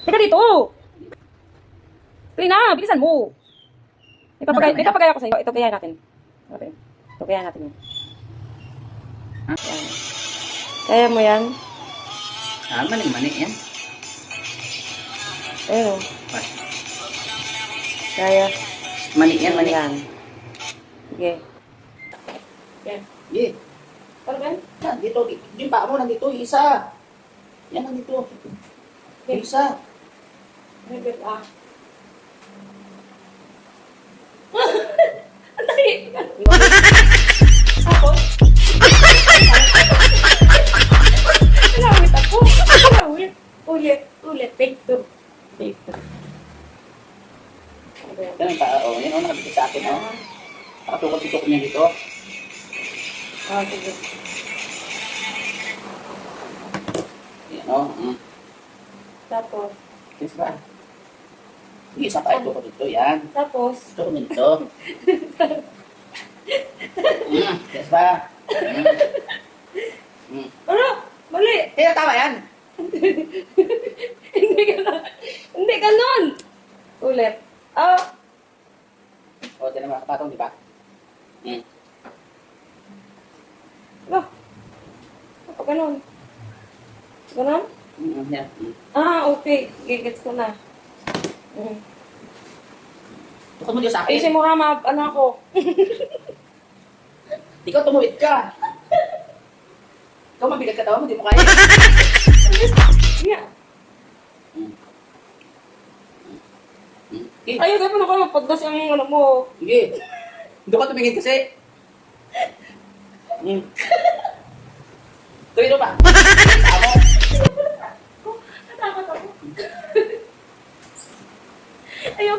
Teka dito. Tuloy na, bilisan mo. May papagaya ko sa'yo. Ito kaya natin. Okay. Ito kaya natin yan. Yan. Kaya mo yan? Manik-manik yan. Ayun o. Kaya. Manik yan, manik. Yan. Sige. Yan. Sige. Ano ba yan? Yan, dito. Yung paa mo, nandito. Yung isa. Yan, nandito. Yung isa. Ang dali. Ako? Nalawit ako. Nalawit. Ulit. Take two. Yan ang paa. O, yan o, nakabit sa akin. O. Nakatukot-tukot niya dito. Sige. Yan o. Tapos? Yes ba? Sige, isa pa ito ko dito. Yan. Tapos? Ito ko dito. Yes ba? Ano? Mali. Kaya tama yan. Hindi ganon. Ulit. O, tiyan naman kapatong, di ba? Apa ganon? Ganon? Yan. Okay. Gigits ko na. Tukot mo dito sa Ayusin akin. mo ha, ano ako. Ikaw tumuwid ka. Ikaw mabigat ka daw mo, di mo kaya. Yeah. Okay. Ayaw, dapat na kayo pagdas ang ano mo. Sige. Doon ka tumingin kasi. Tuwid mo ba? Natakot ako. Ayaw.